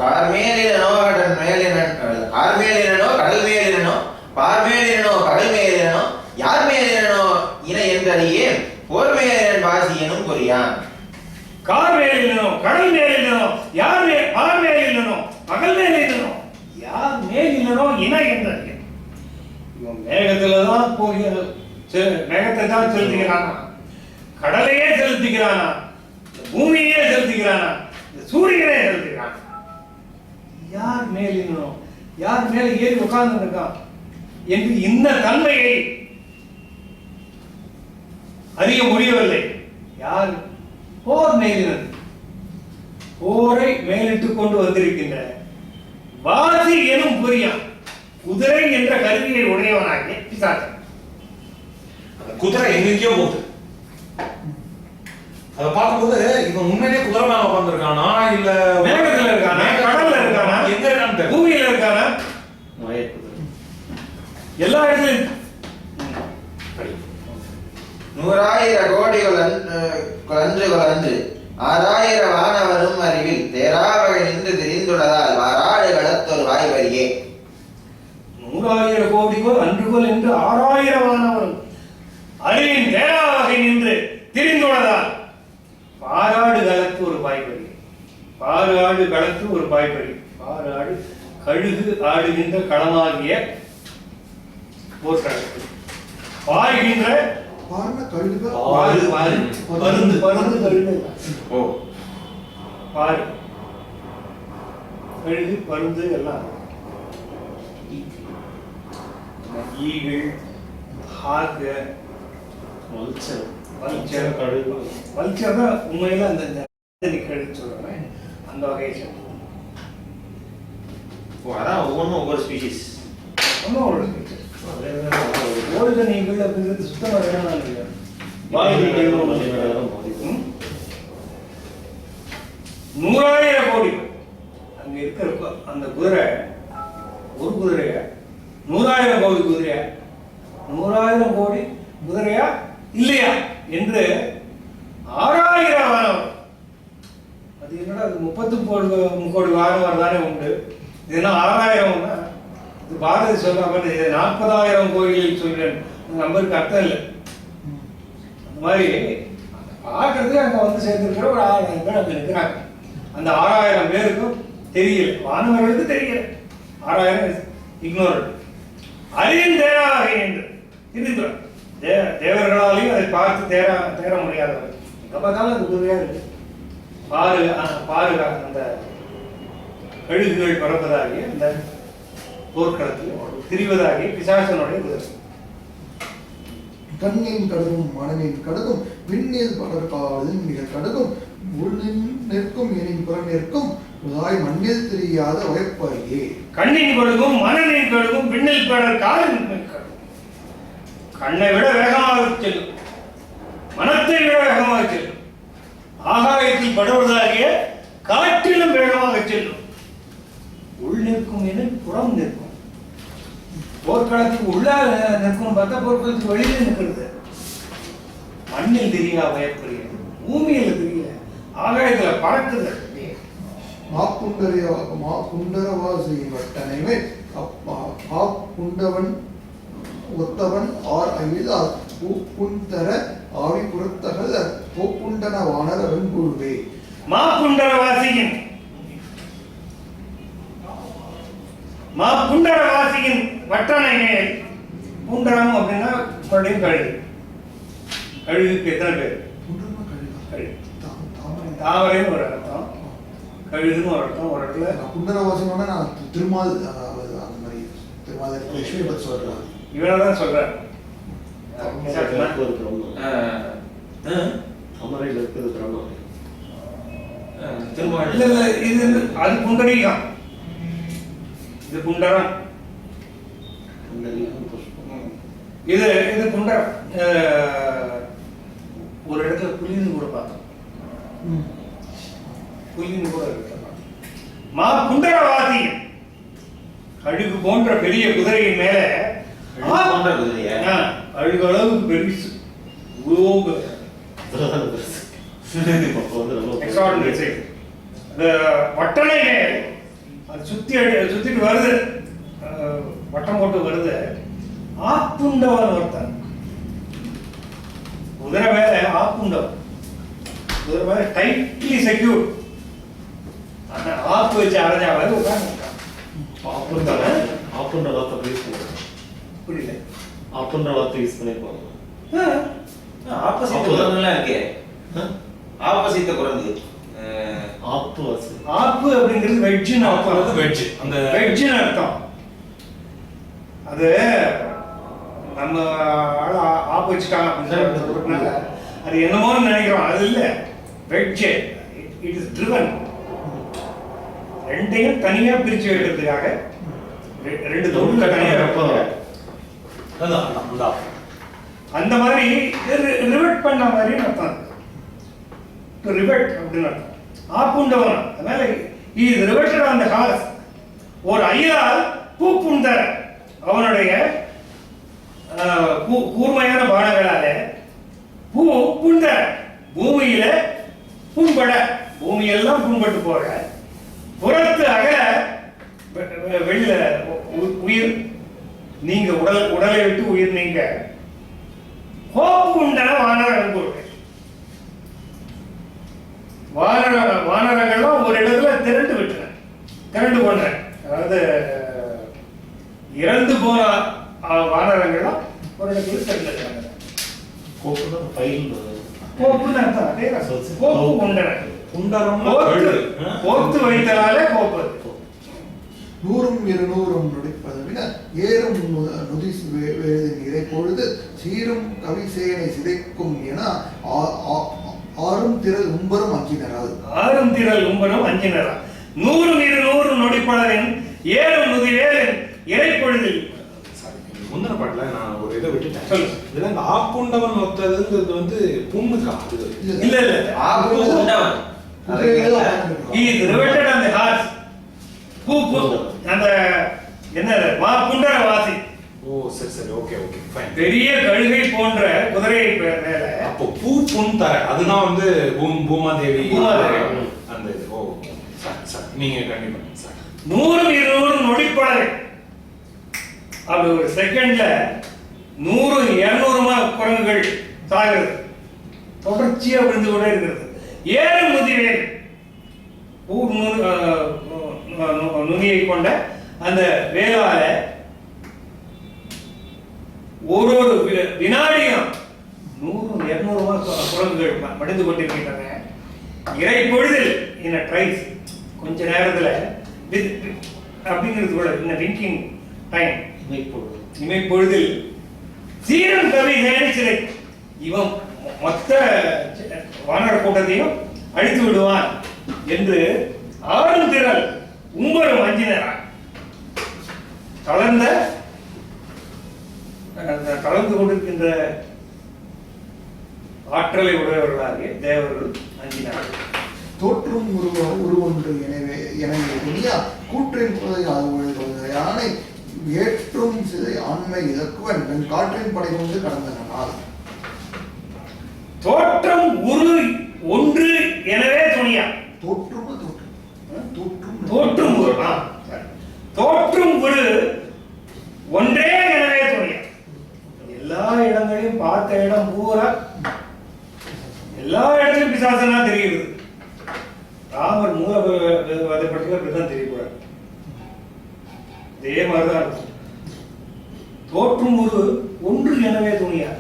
கார்மேலினோ கடல் மேலினோ கார்மேலினோ கடல் மேலினோ பார்மேலினோ கடல் மேலினோ யார் மேலினோ இன என்றறியே போர் மேலினன் வாசி எனும் புரியான். கார்மேலினோ கடல் மேலினோ யார் பார்மேலினோ பகல் மேலினோ யார் மேலினோ இன என்றறியே. இவன் மேகத்துலதான் போய் மேகத்தை தான் செலுத்துகிறானா, கடலையே செலுத்துகிறானா, பூமியே செலுத்துகிறானா, சூரியனே செலுத்துகிறான். யார் மேலினோ யார் மேல ஏறி உட்கார்ந்து இருக்கான் என்று இந்த தன்மையை அறிய முடியவில்லை. யார் போர் மேலினன், போரை மேலிட்டுக் கொண்டு வந்திருக்கின்ற வாசி எனும் புரியான், குதிரை என்ற கருவியை உடையவனாகிய பிசாசன். குதிரை எங்கேயோ போகுது. அதை பார்க்கும்போது இவன் உண்மையிலேயே குதிரை மேல உட்கார்ந்துருக்கானா இல்ல மேகத்துல இருக்கானா, கடல்ல இருக்கானா, எங்க இருக்கான்னு பூமியில இருக்கானா, எல்லா இடத்துலயும் 100,000 கோடிகள் அன்று 6,000 வானவரும் அறிவில் தேராவகை நின்று தெரிந்துள்ளதால் வாராடு களத்தொரு வாய்வரியே. 100,000 கோடிகள் அன்றுகள் என்று 6,000 வானவரும் அறிவின் தேராவகை நின்று தெரிந்துள்ளதால் பாராடு களத்து ஒரு பாய்பறி. பாராடு களத்து ஒரு பாய்பறி. பாராடு கழுகு ஆடுகின்ற களமாகிய போர்க்களத்து பாய்கின்ற பருந்து பருந்து கழுகு. ஓ பாரு கழுகு பருந்து எல்லாம் ஈகள் ஹார்க வல்ச்சர் கழுகு. வல்ச்சர் தான் உண்மையில அந்த கழுகு சொல்றேன், அந்த வகையை சொல்றேன். அதான் ஒவ்வொன்றும் ஒவ்வொரு ஸ்பீஷிஸ். ஒன்றும் ஒரு ஸ்பீஷிஸ். ஓடுக நீங்கள் அப்படிங்கிறது சுத்தமாக வேணாம் இல்லையா? 100,000 கோடி அங்க இருக்கிற அந்த குதிரை, ஒரு குதிரைய 100,000 கோடி குதிரையா, 100,000 கோடி குதிரையா இல்லையா என்று 6,000 வானவர். அது என்னடா 30 கோடி வானவர் தானே உண்டு, இது என்ன 6,000? இது பாரதி சொல்ற மாதிரி 40,000 கோயிலில் சொல்றேன், நம்பருக்கு அர்த்தம் இல்லை. அந்த மாதிரி பார்க்கறதுக்கு அங்க வந்து சேர்ந்திருக்கிற ஒரு 6,000 பேர் அங்க இருக்கிறாங்க. அந்த 6,000 பேருக்கும் தெரியல, வானவர்களுக்கு தெரியல. 6,000 இக்னோர். அறிவின் தேராவகை என்று தெரிஞ்சுக்கிறார். தேவர்களாலையும் அதை பார்த்து தேர முடியாதவர். எங்க பார்த்தாலும் அது உதவியா இருக்கு. பாரு அந்த கழுகுகள் பறப்பதாகிய அந்த போர்க்களத்தில் திரிவதாகிய பிசாசனுடைய குதிரை. கண்ணின் கடுகும் மனநின் கடுகும் விண்ணில் படற்காலின் மிக கடுகும் உள்ளில் நிற்கும் எனின் புறம் நிற்கும் மண்ணில் தெரியாத உழைப்பறியே. கண்ணின் கடுகும் மனநின் கடுகும் விண்ணில் படற்காலின் கண்ணை விட வேகமாக செல்லும், மனத்தை விட வேகமாக செல்லும், ஆகாயத்தில் படுவதாகிய காற்றிலும் வேகமாக செல்லும். உள் நிற்கும் எனில் புறம் நிற்கும். போர்க்களத்துக்கு உள்ள நிற்கும் பார்த்தா போர்க்களத்துக்கு வெளியில நிற்கிறது. மண்ணில் தெரியா பயப்படுகிறது, பூமியில தெரியல, ஆகாயத்துல பறக்குது. மாப்புண்டரவாசி வட்டனைமை புண்டவன் ஒத்தவன் ஆர் அவிதால் பூப்புண்டர ஆவி புறத்தகல பூப்புண்டன வானர வெண்குழுவே. மாப்புண்டரவாசியின் வட்டனை மேல் புண்டரம் அப்படின்னா மறுபடியும் கழுகு. கழுகுக்கு எத்தனை பேர்? தாமரைன்னு ஒரு அர்த்தம், கழுகுன்னு ஒரு அர்த்தம். ஒரு இடத்துல புண்டரவாசினோட நான் திருமால் அந்த மாதிரி திருமால் லட்சுமி பத்தி சொல்றேன். இவனதான் சொல்றாரு. இது அது புண்டரீகம், இது புண்டரம், இது புண்டரம். ஒரு இடத்துல புலின்னு கூட பார்த்தோம், புலின்னு கூட இருக்கு. புண்டரவாதி கழுகு போன்ற பெரிய குதிரையின் மேல அழுகு அளவுக்கு பெருசு வட்டனை மேல் அது சுத்திட்டு வருது, வட்டம் போட்டு வருது. ஆப்புண்டவன் ஒருத்தன், குதிரை மேல ஆப்புண்டவன், குதிரை மேல டைட்லி செக்யூர், அந்த ஆப்பு வச்சு அரைஞ்சா மாதிரி உட்கார்ந்து. ஆப்புன்ற வார்த்தை யூஸ் பண்ணுவாங்க. புரியல? ஆப்புன்ற வார்த்தை யூஸ் பண்ணிருப்பாங்க. ஆப்போசிட் குரங்குலாம் இருக்கே. ஆப்போசிட் குரங்கு ஆப்பு வாசி. ஆப்பு அப்படிங்கிறது வெஜ்ஜுன்னு ஆப்பு அர்த்தம். வெஜ். அந்த வெஜ்ஜுன்னு அர்த்தம். அது நம்ம ஆள ஆப்பு வச்சுட்டாங்க அப்படின்னு சொல்றதுனால அது என்னமோன்னு நினைக்கிறோம். அது இல்ல, வெஜ். It is driven. ரெண்டையும் தனியா பிரிச்சு வைக்கிறதுக்காக ரெண்டு தொழில தனியா வைப்பாங்க. அந்த மாதிரி ரிவெட் பண்ண மாதிரி அர்த்தம். ரிவெட் அப்படின்னு அர்த்தம். ஆப்புண்டவன், அதனால இது ரிவெட்டட் ஆன் தி ஹார்ஸ். ஒரு ஐயரால் பூப்புண்ட அவனுடைய கூர்மையான பானங்களால பூ புண்ட பூமியில புண்பட, பூமியெல்லாம் புண்பட்டு போற, புறத்து அகல வெளியில உயிர் நீங்க உடலை விட்டு உயிர் நீங்க கோப்பு உண்டான வானரங்கள். வானரங்கள்லாம் ஒரு இடத்துல திரண்டு போன, அதாவது இறந்து போன வானரங்கள்லாம் ஒரு இடத்துல திரண்டுக்கிறாங்க. கோப்புன்னு அர்த்தம். அதே கோப்பு உண்டன, கோத்து வைத்தலால கோப்பு. 100 200 நொடிப்பது விட ஏறும் நொதி இதை பொழுது சீரும் கவிசேனை சிதைக்கும் என ஆறும் திரள் உம்பரும் அஞ்சினரால். 100 200 நொடிப்பளவின் ஏறும் நொதி வேலன் இறைப்பொழுதில். முந்தின பாட்டுல நான் ஒரு இதை விட்டுட்டேன். இதுல இந்த ஆப்புண்டவன் ஒருத்தருங்கிறது வந்து புண்ணுக்கா? இல்ல ஆப்பு உண்டவன். He is riveted on the horse. அந்த என்ன புண்டர வாசி. ஓ சரி ஓகே ஃபைன். பெரிய கழுகை போன்ற குதிரை மேல அப்போ பூ புண்தர, அதுதான் வந்து பூமாதேவி அந்த இது. ஓ சரி நீங்க கண்டிப்பா சார். 100 200 நொடிப்பளவை, அது ஒரு செகண்ட்ல 100 200 குரங்குகள் சாகிறது, தொடர்ச்சியா விழுந்து கொண்டே இருக்கிறது. ஏறும் முதிவேல் நுனியை கொண்ட அந்த வேளால ஒரு வினாடியும் 100 200 குரங்குகள் மடிந்து கொண்டிருக்கின்றன. இறை பொழுதில் இந்த ட்ரைஸ் கொஞ்ச நேரத்துல அப்படிங்கிறது கூட இந்த விங்கிங் டைம் இமைப்பொழுதில் சீரம் கவி நேரிச்சிலை இவன் மொத்த வானர கூட்டத்தையும் அழித்து விடுவான் என்று ஆறும் திரள் உம்பரும் அஞ்சினரா. கலந்து கொண்டிருக்கின்ற ஆற்றலை உடையவர்களாகிய தேவர்கள் அஞ்சினார்கள். தோற்றும் உருவொன்று எனவே துணியா கூற்றின் யானை ஏற்றும் சிதை ஆண்மை இலக்குவன் தன் காற்றின் படை கொண்டு கடந்தனால். தோற்றம் உரு ஒன்று எனவே துணியா. தோற்றும் ஒரு ஒன்றே எனவே துணியா. எல்லா இடங்களையும் பார்த்த இடம் பூரா எல்லா இடத்துலயும் பிசாசனா தெரியுது. ராமர் மூலவதைப்பட்டது அப்படிதான் தெரியக்கூடாது. இதே மாதிரிதான் இருக்கும். தோற்றும் ஒரு ஒன்று எனவே துணியா.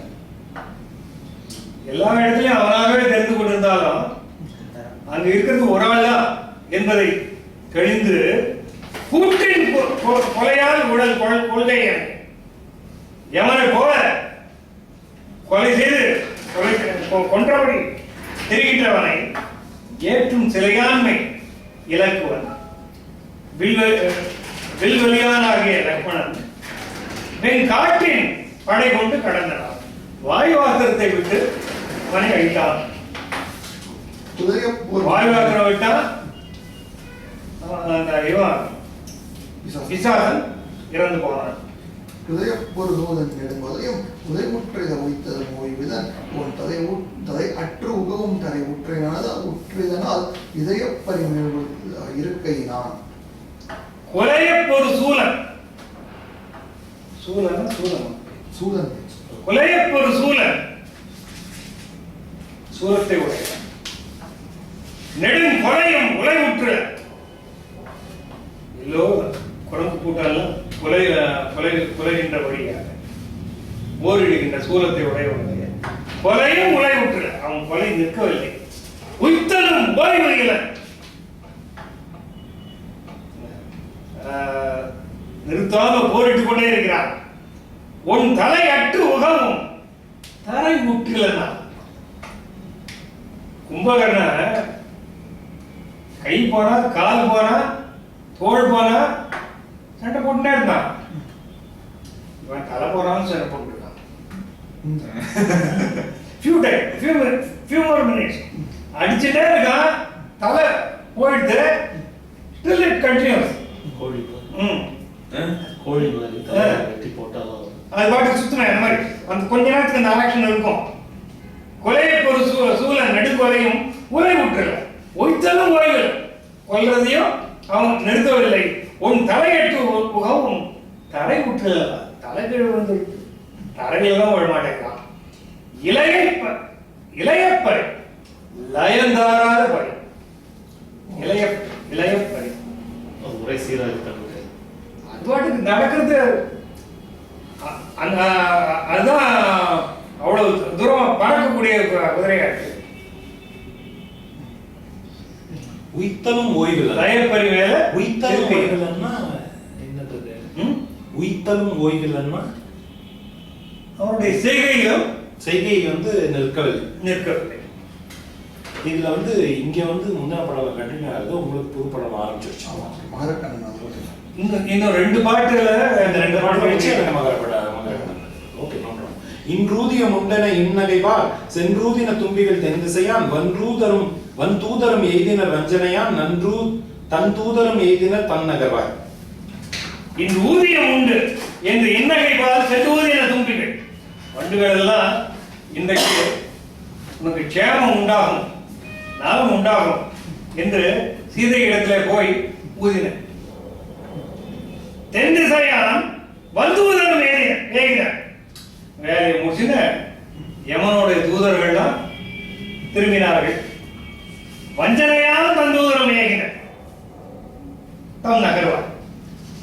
எல்லா இடத்துலயும் அவனாகவே தெரிந்து கொண்டிருந்தாலும் அங்க இருக்கிறது ஒரு ஆள் தான் என்பதை தெளிந்து கூற்றின் கொலையால் உடல் கொள்கை எவனை போல கொலை செய்து கொன்றபடி தெரிகின்றவனை ஏற்றும் சிலையாண்மை இலக்குவன் வில்வெளியானாகிய லக்ஷ்மணன் வெண் காற்றின் படை கொண்டு கடந்தனான். வாயுவாத்திரத்தை விட்டு அவனை அழித்தான். வாயுவாத்திரம் விட்டா பிசாசன் இறந்து போனான். உதயப்பொரு நூதன் நெடும்பதையும் உதயமுற்றை வைத்ததன் ஓய்வுதன் உன் ததை அற்று உகவும் தரை உற்றையானதா உற்றிதனால் இதய பரிமைகள் இருக்கையினான். கொலையப்பொரு சூலன். சூலன் சூலம் சூழல் கொலையப்பொரு சூலன், சூலத்தை உடைய நெடும் கொலையும் உலைவுற்று. எல்லோ குரங்கு கூட்டாலும் கொலைகின்றபடியாக போரிடுகின்ற சூலத்தை உடையவனுடைய கொலையும் உலைவுற்று. அவன் கொலை நிற்கவில்லை. உய்த்தலும் ஓய்வுகளை நிறுத்தாம போரிட்டுக் கொண்டே இருக்கிறான். உன் தலை அட்டு உகவும் தரை முற்றிலனா. கும்பகர்ண கை போனா, கால் போனா, தோல் போனா சண்டை போட்டுட்டே இருந்தான். இவன் தலை போறான்னு சண்டை போட்டுருக்கான். few more minutes அடிச்சுட்டே இருக்கான். தலை போயிட்டு still it continues. கோழி ம் கோழி மாதிரி வெட்டி போட்டாலும் அது பாட்டுக்கு சுத்தினா இந்த மாதிரி அந்த கொஞ்ச நேரத்துக்கு அந்த ஆக்ஷன் இருக்கும். கொலையப்பொரு சூழல் நடுக்கொலையும் உலை விட்டுல ஒய்த்தலும் ஓய்வு. கொல்றதையும் அவன் நிறுத்தவில்லை. உன் தலையெட்டு உகவும் தரை விட்டுல தலைகீழ் வந்து தரையெல்லாம் விழ மாட்டேங்கிறான். இளையப்பறை லயந்தாராத பறை. இளையப்பறை ஒரே சீராக இருக்காங்க. அது பாட்டுக்கு நடக்கிறது. அதுதான் அவ்வளவு தூரம் பறக்கக்கூடிய குதிரையா இருக்கு. உய்த்தலும் ஓய்வில் லயப்பறி மேல உய்த்தலும் ஓய்வில்னா என்னது? உய்த்தலும் ஓய்வில்னா அவருடைய செய்கை வந்து நிற்கவில்லை. இதுல வந்து இங்க வந்து முன்ன படம் கண்டினியூ ஆகுது, உங்களுக்கு புது படம் ஆரம்பிச்சிருச்சு. இன்னும் ரெண்டு பாட்டுல இந்த ரெண்டு பாட்டு வச்சு ஓகே. இன்றூதிய முண்டன இந்நகைவார் சென்றூதின தும்பிகள் தென்திசையான் வன் தூதரும் எய்தினர் வஞ்சனையான் நன்றூ தன் தூதரும் எய்தினர் தன் நகர்வார். இன்று ஊதியம் உண்டு என்று இன்னகைவார் சென்றூதின தும்பிகள். வண்டுகள் எல்லாம் இன்றைக்கு உனக்கு க்ஷேமம் உண்டாகும், லாபம் உண்டாகும் என்று சீதை இடத்துல போய் ஊதின. தென் திசையான் வந்தூதரும் ஏகினர். வேலை முடிச்சுன யமனுடைய தூதர்கள் தான் திரும்பினார்கள். வஞ்சனையான தந்தூதரும் ஏகினர் தம் நகர்வார்.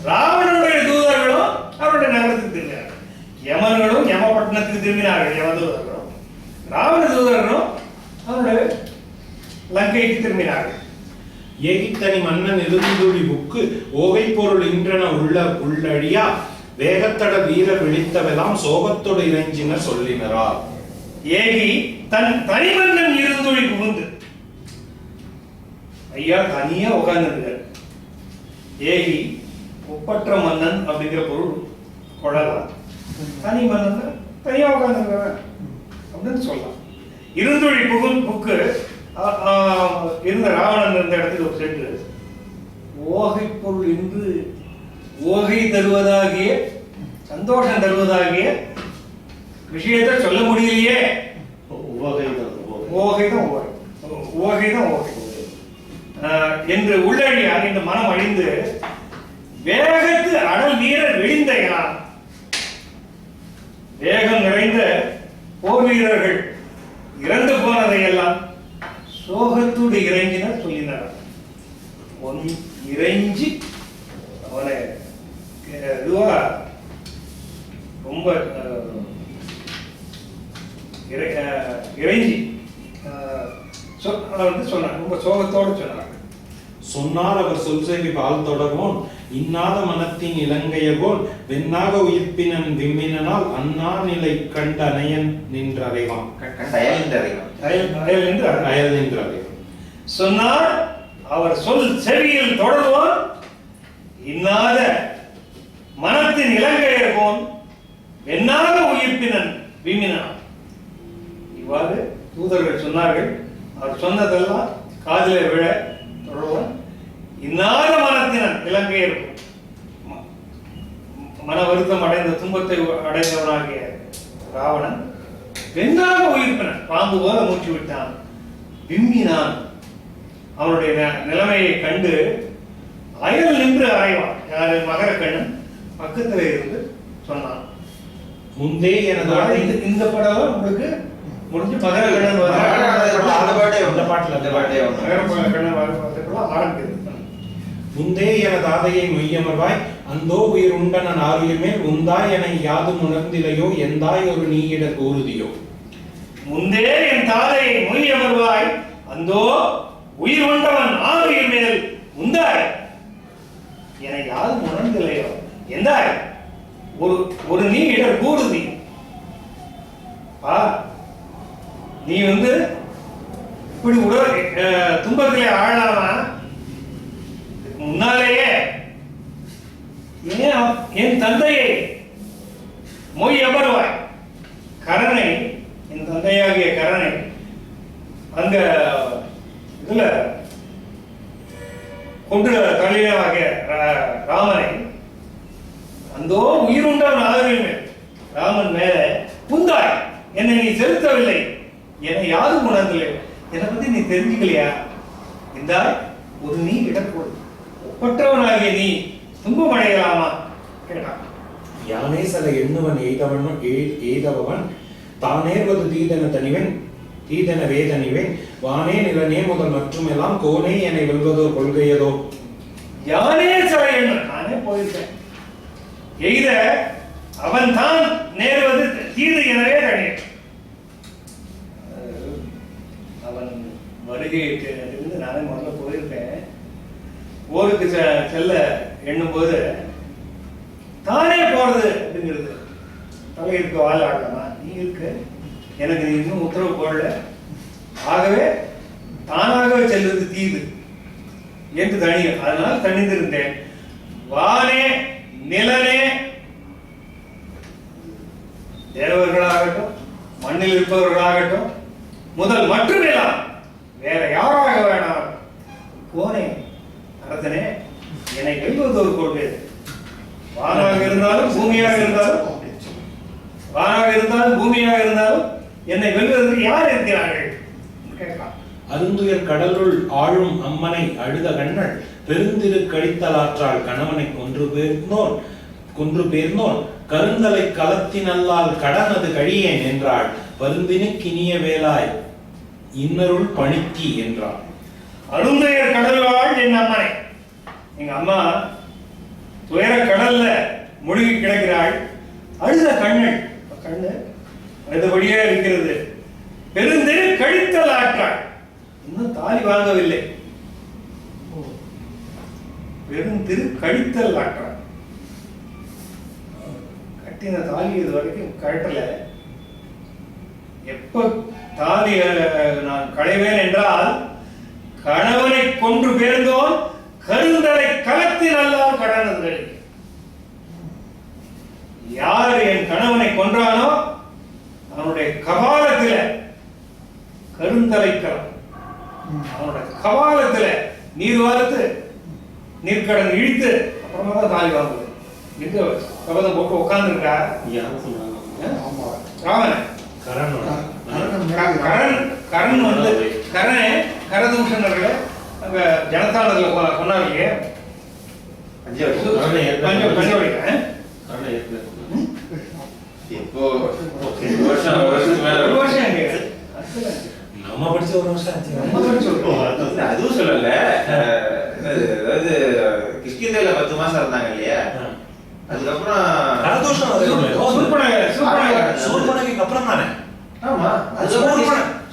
ராவணனுடைய தூதர்களும் அவருடைய நகரத்துக்கு திரும்பினார்கள். யமன்களும் யமபட்டணத்துக்கு திரும்பினார்கள். யம தூதர்களும் ராவண தூதர்களும் அவருடைய லங்கைக்கு திரும்பினார்கள். ஏகித்தனி மன்னன் இருந்துடி புக்கு ஓகை பொருள் இன்றன உள்ளடியா வேகத்தட வீரர் விழித்தவெல்லாம் சோகத்தோடு இறைஞ்சினர் சொல்லினரா. ஏகி தன் தனிமன்னன் இருந்துடி புகுந்து ஐயா தனியா உட்கார்ந்துருக்காரு. ஏகி ஒப்பற்ற மன்னன் அப்படிங்கிற பொருள் கொள்ளலாம். தனி மன்னன் தனியா உட்கார்ந்துருக்காரு அப்படின்னு சொல்லலாம். இருந்துழி புக்கு இருந்த ராவணன் இருந்த இடத்துக்கு சென்று ஓகை பொருள் என்று ஓகை தருவதாகிய சந்தோஷம் தருவதாகிய விஷயத்தை சொல்ல முடியலையே. ஓகைதான் என்று உள்ளழியார் இந்த மனம் அழிந்து வேகத்து அடல் வீரர் விழிந்தைகளார். வேகம் நிறைந்த போர் வீரர்கள் இறந்து போனதையெல்லாம் சோகத்தோடு இறைஞ்சினர் சொல்லினார். இறைஞ்சி அவனை இதுவா ரொம்ப இறைஞ்சி சொன்னார். ரொம்ப சோகத்தோடு சொன்னார். சொன்னார் அவர் சொல் செய்தி பால் தொடர்வோன் இன்னாத மனத்தின் இலங்கையகோல் வெண்ணாக உயிர்ப்பினன் விம்மினால் அண்ணா நிலை கண்ட அணையன் நின்றறைவான். அயல் நின்றறைவான் சொன்னார் அவர் சொல் செவியில் தொடர்வான் இன்னாத மனத்தின் இலங்கையகோன் வெண்ணாக உயிர்ப்பினன் விம்மினான். இவ்வாறு தூதர்கள் சொன்னார்கள். அவர் சொன்னதெல்லாம் காதிலே விழ தொடர்வான். இன்னாத மனத்தினன் இலங்கையர் மன வருத்தம் அடைந்த துன்பத்தை அடைந்தவனாகிய ராவணன் வெண்ணாக உயிர்ப்பினன் பாம்பு போல மூச்சு விட்டான். விம்மினான். அவனுடைய நிலைமையை கண்டு அயல் நின்று சென்று அறைவான். யாரு? மகரக்கண்ணன் பக்கத்துல இருந்து சொன்னான். முந்தே எனதாதை இந்த படம் உங்களுக்கு முடிஞ்சு மகரக்கண்ணன் மகரக்கண்ணன் ஆரம்பிக்குது. முந்தே எனதாதையை மொய்யமர்வாய் அந்தோ உயிர் உண்டன நாருயிர் மேல் உந்தாய் என யாதும் உணர்ந்திலையோ எந்தாய் ஒரு நீயிடர் கூறுதியோ. முந்தே என் தாதையை மொய் அமர்வாய் அந்தோ உயிர் கொண்டவன் ஆறுயிர் மேல் உந்தாய் என யாரும் உணர்ந்தில்லையோ எந்தாய் ஒரு நீ இடர் கூறுதி. நீ இப்படி உடல் துன்பத்திலே ஆழாமா முன்னாலேயே என் தந்தையை மொய் அமர்வாய். கரனை, என் தந்தையாகிய கரனை அங்க இதுல கொண்டு தலைவனாகிய ராமனை அந்தோ உயிருண்டான் ஆதரவு ராமன் மேல புந்தாய் என்னை நீ செலுத்தவில்லை, என்னை யாரும் உணர்ந்தலை, என்னை பத்தி நீ தெரிஞ்சுக்கலையா? இந்தாய் ஒரு நீ இடப்போடு ஒப்பற்றவனாகிய நீ துன்பம் அடையலாமா கேட்டான். யானே சில எண்ணுவன் எய்தவன் தானேர்வது தீதன தனிவன் தீதன வேதனிவேன் வானே நிலனே முதல் மற்றும் எல்லாம் கோனே என்னை வெல்வதோ கொள்கையதோ. யானே சில எண்ணு நானே போயிருக்கேன் எய்த அவன் தான் நேர்வது தீது எனவே தனியன். அவன் வருகைக்கு இருந்து நானே முதல்ல போயிருக்கேன். ஊருக்கு செல்ல எண்ணும் போது தானே போறது அப்படிங்கிறது தலை இருக்க வாழ ஆடலாமா? நீ இருக்கு எனக்கு இன்னும் உத்தரவு போடல, ஆகவே தானாகவே செல்வது தீது என்று தனியும். அதனால் தனிந்திருந்தேன். வானே நிலனே தேவர்களாகட்டும் மண்ணில் இருப்பவர்களாகட்டும் முதல் மட்டுமெல்லாம் வேற யாராக வேணாம் போனே அரசனே என்னை வெல்வது ஒரு கொள்கை. வானாக இருந்தாலும் பூமியாக இருந்தாலும் பூமியாக இருந்தாலும் என்னை வெல்வதற்கு யார் இருக்கிறார்கள் கேட்கலாம். அருந்துயர் கடலுள் ஆழும் அம்மனை அழுத கண்ணள் பெருந்திரு கடித்தலாற்றாள் கணவனை கொன்று பேர்ந்தோன் கருந்தலை களத்தினல்லால் கடனது கழியேன் என்றாள் வருந்தினு கினிய வேலாய் இன்னருள் பணித்தி என்றாள். அருந்துயர் கடலாள் என் அம்மனை, எங்க அம்மா துயர கடல்ல மூழ்கி கிடக்கிறாள். அழுத கண்ணள், கண்ணு அழுதபடியே இருக்கிறது. பெருந்திரு கழித்தல் ஆற்றாள், இன்னும் தாலி வாங்கவில்லை. பெருந்திரு கழித்தல் ஆற்றாள், கட்டின தாலி இது வரைக்கும் கழட்டல. எப்ப தாலி நான் களைவேன் என்றால் கணவனை கொன்று பேர்ந்தோன் கருந்தலை களத்தில் அல்லால் கடனது. யார் என் கணவனை கொன்றானோ அவனுடைய கபாலத்தில கருந்தலை களம், அவனுடைய கபாலத்தில நீர் வார்த்து நீர்க்கடன் இழுத்து அப்புறமா தான் தாலி வாங்குவது. எங்க கபதம் போட்டு உட்கார்ந்து இருக்கா ராமன் கரண் கரணே கரதூஷணர்களை அங்க ஜனதானதுல சொன்னார் இல்லையா? நம்ம படிச்ச ஒரு வருஷம் அதுவும் சொல்லல. அதாவது கிஷ்கிந்தையில 10 மாசம் இருந்தாங்க இல்லையா? அதுக்கப்புறம் சூர்பனகைக்கு அப்புறம் தானே? ஆமா,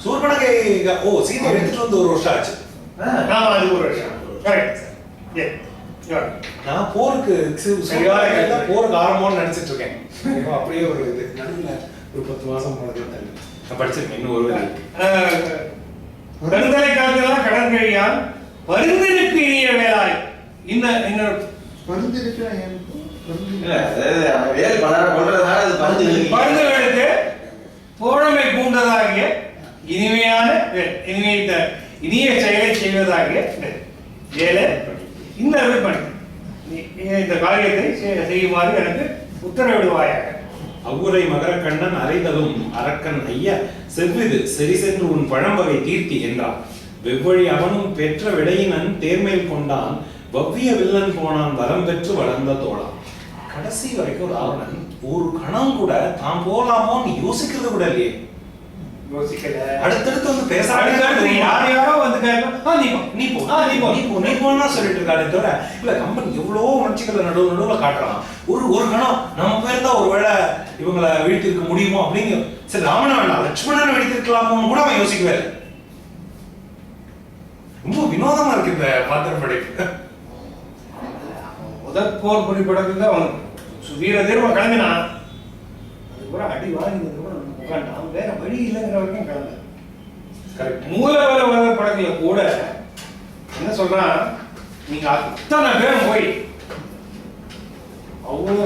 சூர்பனகை சீதை எடுத்துட்டு வந்து ஒரு வருஷம் ஆச்சு. அது ஒரு வருஷம். நான் போருக்கு ஆரம்பம்னு நினைச்சிட்டு இருக்கேன். அப்படியே ஒரு இது நடுவில் ஒரு 10 மாசம் போனது நான் படிச்சிருக்கேன். இன்னும் ஒரு கருந்தலை காலத்தில் கடன் கழியால் பருந்தினுக்கு இனிய வேளாய் இன்னொரு பருந்துகளுக்கு தோழமை பூண்டதாகிய இனிமையான இனிய செயலை செய்வதாகிய வேலை இந்த இந்த காரியத்தை செய்யுமாறு எனக்கு உத்தரவிடுவாயாக. அவ்வுரை மகரக்கண்ணன் அரைதலும் அரக்கன் ஐய செவ்விது செறி சென்று உன் பழம்பகை தீர்த்தி என்றான். வெவ்வழி அவனும் பெற்ற விடையினன் தேர்மேல் கொண்டான் வவ்விய வில்லன் போனான் வரம் பெற்று வளர்ந்த தோழா. கடைசி வரைக்கும் ராவணன் ஒரு கணம் கூட தான் போலாமோன்னு யோசிக்கிறது கூட இல்லையே. யோசிக்கல. அடுத்தடுத்து வந்து பேச யாரையாரோ வந்து நீ போனா சொல்லிட்டு இருக்காரு தவிர இல்ல கம்பன் எவ்வளவோ மனுஷங்களை நடுவுல காட்டுறான். ஒரு கணம் நம்ம பேர் தான் ஒருவேளை இவங்களை வீழ்த்திருக்க முடியுமோ அப்படிங்க. சரி ராவணன் வேண்டாம் லட்சுமணனை வீழ்த்திருக்கலாமோன்னு கூட அவன் யோசிக்கவே இல்லை. ரொம்ப வினோதமா இருக்கு இந்த பாத்திரம் படைப்பு. முதல் போர் புரிப்படத்துல அவன் சுவீர தேர்வ கிளம்பினான். அது கூட அடி வாங்கினது கூட உட்காண்டான். வேற வழி இல்லைங்கிற வரைக்கும் கிளம்ப. மூலவர வர படத்துல கூட என்ன சொல்றான், நீங்க அத்தனை பேரும் போய் அவ்வளவு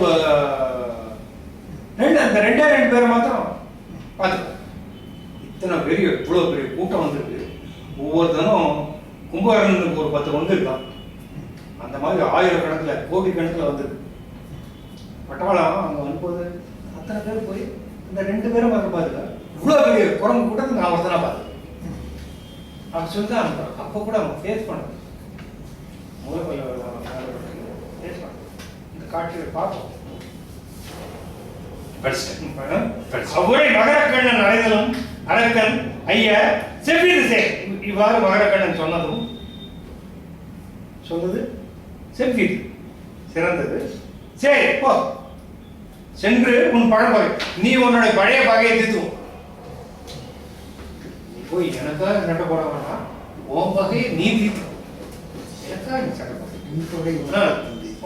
அந்த ரெண்டே பேரை மாத்திரம் பார்த்து இத்தனை பெரிய இவ்வளவு பெரிய கூட்டம் வந்திருக்கு. ஒவ்வொருத்தனும் கும்பகர்ணனுக்கு ஒரு 10 வந்திருக்கான். அந்த மாதிரி ஆயிரக்கணக்கில் கோடி கணக்கில் வந்திருக்கு. பட்டாளம் அங்கே வரும்போது அத்தனை பேர் போய் இந்த 2 பேரும் வந்து பாருங்க இவ்வளோ பெரிய குரங்கு கூட்டத்தை நான் ஒருத்தனா பார்த்தேன். அப்படி சொல்லி தான் அனுப்புறேன். அப்போ கூட அவங்க ஃபேஸ் பண்ணது ஃபேஸ் பண்ண இந்த காட்சியை பார்ப்போம். அவ்வுரை மகரக்கண்ணன் அடைதலும் அரக்கன் ஐய செவ்விது சே. இவ்வாறு மகரக்கண்ணன் சொன்னது செவ்விது சிறந்தது. சரி போ சென்று உன் பழம்பகை நீ உன்னுடைய பழைய பகையை தீர்த்துவோம். நீ போய் எனக்காக சண்டை போட வேண்டாம், உன் பகையை நீ தீர்த்து. எனக்காக நீ சண்டை போட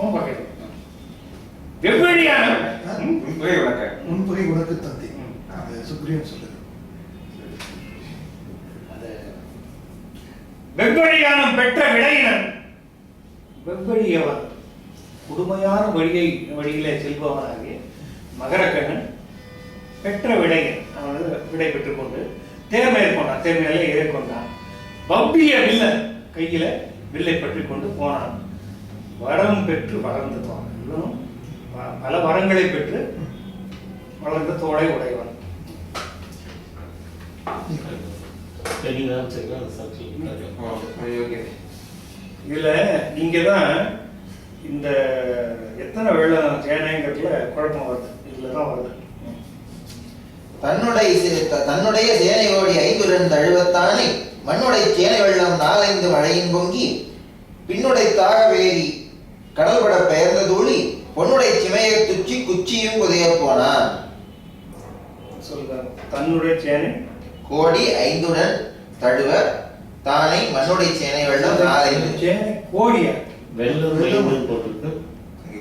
உன் பகை வெவ்வேறியான முன்பகை உனக்கு தந்தை. அது சுக்ரீவன் சொல்லுது. வெவ்வழியானம் பெற்ற விடையினன். வெவ்வழியவன் கொடுமையான வழியிலே செல்பவனாகிய மகரக்கண்ணன் பெற்ற விடையன். அவனது விடை பெற்றுக் கொண்டு தேர் மேற்கொண்டான். தேர் மேலே ஏறிக்கொண்டான். வவ்விய வில்லன் கையில வில்லை பற்றி கொண்டு போனான். வரம் பெற்று வளர்ந்து போனான். இவனும் பல வரங்களை பெற்று வளர்ந்த தோளை உடையவன். இதுல நீங்கதான் இந்த எத்தனை வெள்ளம் சேனைங்கிறதுல குழப்பம் வருது. இதுலதான் வருது. தன்னுடைய சேனை ஓடி 5 தழுவத்தானே மண்ணுடை சேனை வெள்ளம் 4 மழையின் பொங்கி பின்னுடை தாக வேரி கடல்பட பெயர்ந்த தூளி பொன்னுடை சிமையை துச்சி குச்சியும் குதைய போனான். சொல்லுங்க. தன்னுடைய சேனை கோடி 5 தழுவ தானே மண்ணுடை சேனை வெள்ளம் 4 சேனை கோடியா வெள்ளம் போட்டுருக்கு.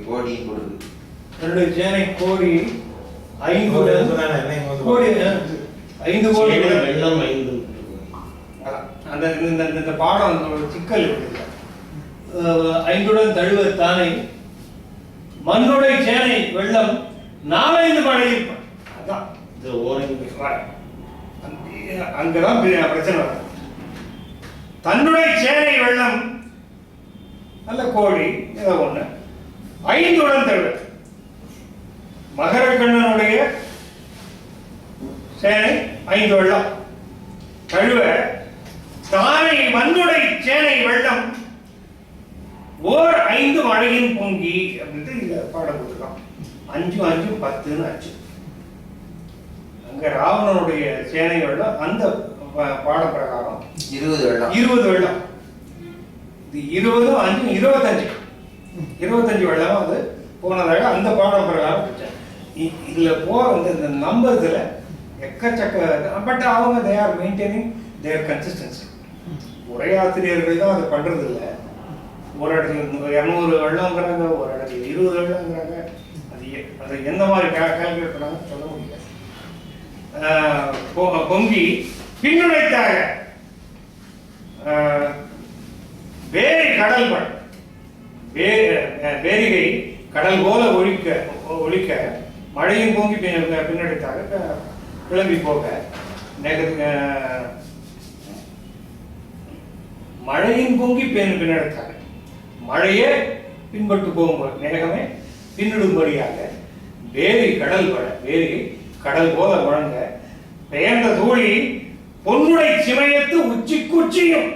கோடியும் கொடுக்கு. தன்னுடைய சேனை கோடி 5 கோடி 5 கோடி வெள்ளம் 5. அந்த இந்த பாடம் சிக்கல் இருக்கு. 5 தழுவ தானே மண்ணுடைய சேனை வெள்ளம் 4 மழை இருப்பான். அதான் அங்கதான் பிரச்சனை வரும். தன்னுடைய சேனை வெள்ளம் நல்ல கோழி ஏதோ ஒண்ணு 5 தழுவ. மகரக்கண்ணனுடைய சேனை 5 வெள்ளம் தழுவ தானே மண்ணுடை சேனை வெள்ளம் ஓர் 5 மழையின் பொங்கி அப்படின்ட்டு இங்க பாடம் கொடுத்துருக்கான். 5 5 10 ஆச்சு. அங்க ராவணனுடைய சேனை வெள்ளம் அந்த பாட பிரகாரம் 20 வெள்ளம். இது 20 5 25 வெள்ளம் அது போனதாக அந்த பாடம் பிரகாரம். இதுல போற இந்த நம்பர்ஸ்ல எக்கச்சக்க. பட் அவங்க they are maintaining their consistency. உரையாசிரியர்கள் தான் அதை பண்றது இல்லை. ஒரு இடத்துல 200 வெள்ளம்ங்கிறாங்க, ஒரு இடத்துல 20 வெள்ளம்ங்கிறாங்க. அது எந்த மாதிரி கால்குலேட் பண்ணாங்க சொல்ல முடியல. பொங்கி பின்னுடைத்தாக வேரி கடல் வேரிகை கடல் போல ஒழிக்க மழையின் பொங்கி பின்னடைத்தாக கிளம்பி போக மழையின் பொங்கி பின்னடைத்தாக மழையே பின்பட்டு போகும்போது மேகமே பின்னிடும்படியாக வேரி கடல் போல முழங்க பெயர்ந்த தூளி பொன்னுடை சிமையத்து உச்சி குச்சியும்.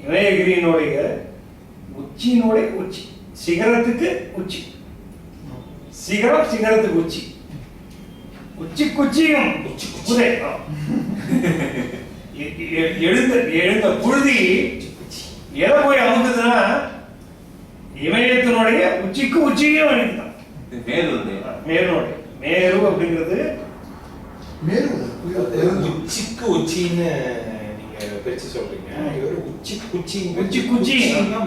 இமயகிரியினுடைய உச்சியினுடைய உச்சி, சிகரத்துக்கு உச்சி, சிகரம் சிகரத்துக்கு உச்சி, உச்சிக்குச்சியும் குதிரை. எழுந்த புழுதி எதை போய் அமுக்குதுன்னா இமயத்தினுடைய உச்சிக்கு உச்சியும் அழிக்குதான். மேருனுடைய மேரு அப்படிங்கிறது உச்சிக்கு உச்சின்னு நீங்க பிரிச்சு சொல்றீங்க. இவர் உச்சி குச்சி உச்சி குச்சி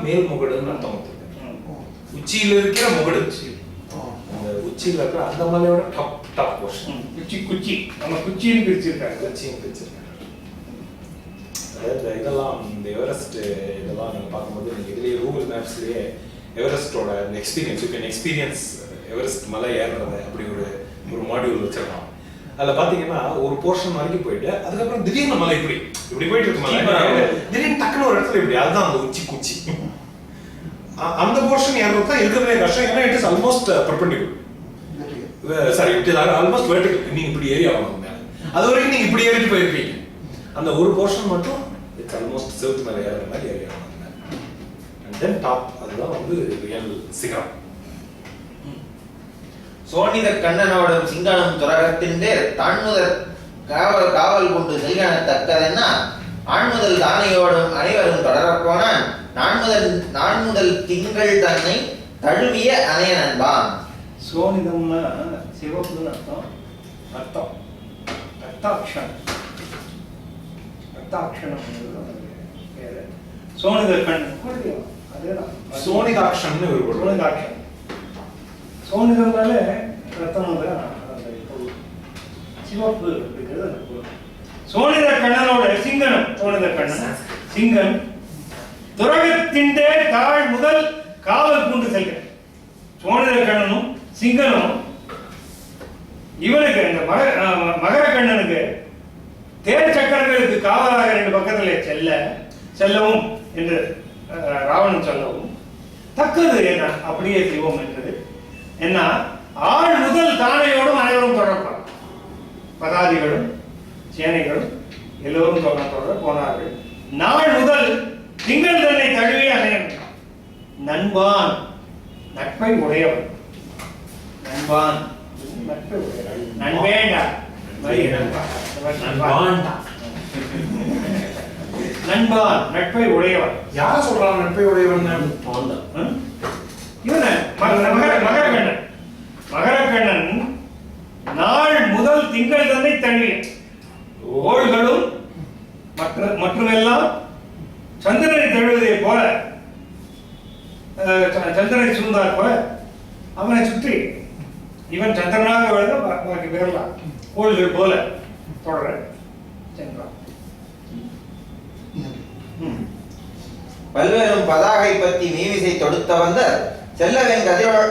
மேல் முகடுன்னு அர்த்தம். உச்சியில இருக்கிற முகடு, அந்த உச்சியில இருக்கிற அந்த மலையோட டாப் டாப் போர்ஷன் உச்சி குச்சி. நம்ம குச்சின்னு பிரிச்சிருக்காங்க. குச்சின்னு பிரிச்சிருக்காங்க. அதாவது இதெல்லாம் இந்த எவரெஸ்ட் இதெல்லாம் நீங்க பார்க்கும்போது நீங்க இதுலயே கூகுள் மேப்ஸ்லயே எவரெஸ்டோட எக்ஸ்பீரியன்ஸ் எவரெஸ்ட் மலை ஏறுறது அப்படி ஒரு மாடியூல் வச்சிருக்காங்க. அதுல பாத்தீங்கன்னா ஒரு போர்ஷன் வரைக்கும் போயிட்டு அதுக்கப்புறம் திடீர்னு மலை இப்படி போயிட்டு இருக்கு மலை, திடீர்னு டக்குனு ஒரு இடத்துல இப்படி, அதுதான் அந்த உச்சி குச்சி. அந்த போர்ஷன் ஏறுறது தான் இருக்கிறதே கஷ்டம். ஏன்னா it is almost perpendicular, sorry it is almost vertical. நீங்க இப்படி ஏறி ஆகணும் மேல, அது வரைக்கும் நீங்க இப்படி ஏறிட்டு போயிருப்பீங்க. அந்த ஒரு போர்ஷன் மட்டும் இட்ஸ் ஆல்மோஸ்ட் செவுத்து மேல ஏறுற மாதிரி ஏறி ஆகணும். அண்ட் தென் டாப், அதுதான் வந்து ரியல் சிகரம். சோனித கண்ணனோடும் சிங்கனும் துரகத்தின்றே தான்முதல் காவல் கொண்டு செல்கனத்தக்கதென்ன ஆண்முதல் தானையோடும் அனைவரும் தொடரப்போனான் நான்முதல் திங்கள் தன்னை தழுவிய அணைய நண்பான். சோனிதம்னா சிவப்புன்னு அர்த்தம். அர்த்தாட்சணம் சோனித கண் அதேதான். சோனிதாட்சம்னு ஒரு சோனிதாட்சம். சோனிதம்னால ரத்தம் சிவப்பு அப்படிங்கிறது அந்த பொருள். சோனித கண்ணனோட சிங்கனம், சோனித கண்ணன் சிங்கன் துரகத்தின்றே தாழ் முதல் காவல் கொண்டு செல்க. சோனித கண்ணனும் சிங்கனும் இவனுக்கு இந்த மகர கண்ணனுக்கு தேர் சக்கரங்களுக்கு காவலாக 2 பக்கத்திலே செல்லவும் என்று ராவணன் சொல்லவும் தக்கது என்ன அப்படியே செய்வோம் என்றது என்ன. ஆள் முதல் தானையோடும் அனைவரும் தொடர்பார். பதாதிகளும் சேனைகளும் எல்லோரும் தொடர போனார்கள். நாள் முதல் திங்கள் தன்னை தழுவி அணையன் நண்பான், நட்பை உடையவன். நண்பான் நட்பை உடையவன், நண்பேண்டா நண்பான் நட்பை உடையவன். யார சொல்றான் நட்பை உடையவன்? இவன மகரக்கண்ணன். மகரக்கண்ணன் நாள் முதல் திங்கள் தன்னை தழுவிய ஓள்களும் மற்றுமெல்லாம் சந்திரனை தழுவதை போல, சந்திரனை சூழ்ந்தார் போல அவனை சுற்றி இவன் சந்திரனாக விழுத பாக்கி பேரலாம் கோள்கள் போல தொடர சென்றான். பல்வேறும் பதாகை பற்றி மீவிசை தொடுத்த வந்தர் செல்லவென்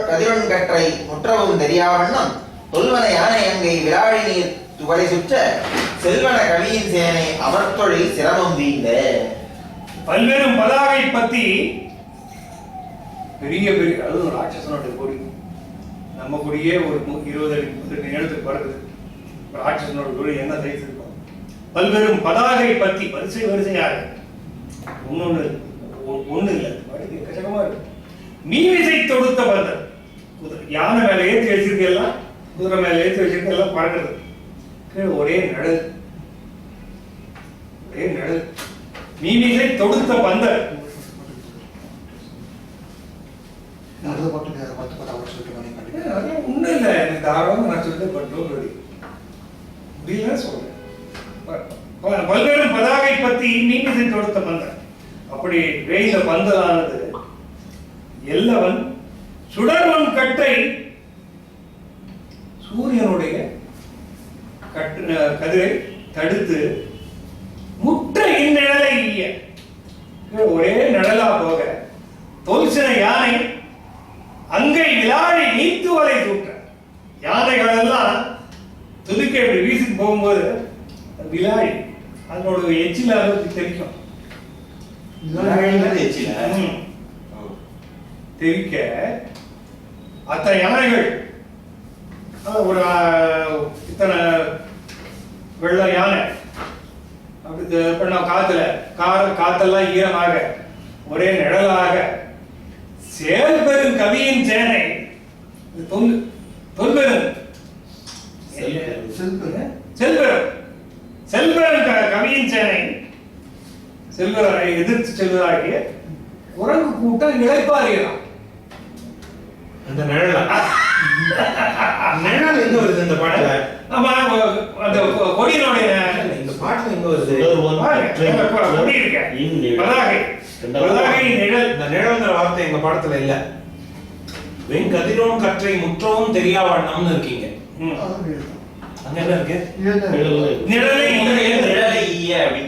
கதிரொன் கற்றை முற்றவும் தெரியாவண்ணம் தொல்வன யானை அங்கை விராழி நீர் துவரை சுற்ற செல்வன கவியின் சேனை அமர்த்தொழில் சிரமம் வீந்த. பல்வேறும் பதாகை பத்தி பெரிய அதுவும் ராட்சசனோட கொடி, நம்ம கொடியே ஒரு 20 அடி 30 நீளத்துக்கு வருது. ராட்சசனோட கொடி என்ன சைஸ் இருக்கும்? பல்வேறும் பதாகை பத்தி வரிசையாக ஒண்ணு இல்லை, கச்சகமா இருக்கு. மீவிசை தொடுத்த பந்தர், யானை மேல ஏற்றி வச்சிருக்கெல்லாம், குதிரை மேல ஏற்றி வச்சிருக்கெல்லாம் பறக்குது. ஒரே நிழல். மீவிசை தொடுத்த பந்தர். ஒண்ணும் இல்லை, எனக்கு தாராளமா நான் சொல்லிட்டு பண்றோம் முடியல சொல்றேன். பல்வேறு பதாகை பத்தி மீவிசை தொடுத்த பந்தர். அப்படி வேய்ந்த பந்தலானது எல்லவன் சுடர்வன் கட்டை சூரியனுடைய கதிரை தடுத்து முற்ற இந்நிழலை ஒரே நிழலா போக தொல்சின யானை அங்கை விளாடி நீத்து வலை தூக்க. யானைகள் எல்லாம் துதுக்க இப்படி வீசிட்டு போகும்போது விளாடி அதனோட எச்சில அளவுக்கு தெரிக்கும். தெரிக்க அத்தனை யானைகள், ஒரு இத்தனை வெள்ள யானை அப்படி இப்ப நான் காத்தெல்லாம் ஈரமாக ஒரே நிழலாக செயல்பெறும் கவியின் சேனை தொல்பெரும் செல்பெரும் கவியின் சேனை செல்வரை எதிர்த்து செல்வதாகிய குரங்கு கூட்டம் இழைப்பாரியாம். அந்த நிழல் எங்க வருது இந்த பாட்டுல? ஆமா, அந்த கொடியினுடைய இந்த பாட்டுல எங்க வருது? கொடி இருக்க பதாகை, பதாகையின் நிழல். இந்த நிழல்ங்கிற வார்த்தை எங்க பாடத்துல இல்ல. வெங்கதிரோன் கற்றை முற்றவும் தெரியா வண்ணம்னு இருக்கீங்க. அங்க என்ன இருக்கு? நிழலை நிழலை ஈயன்னு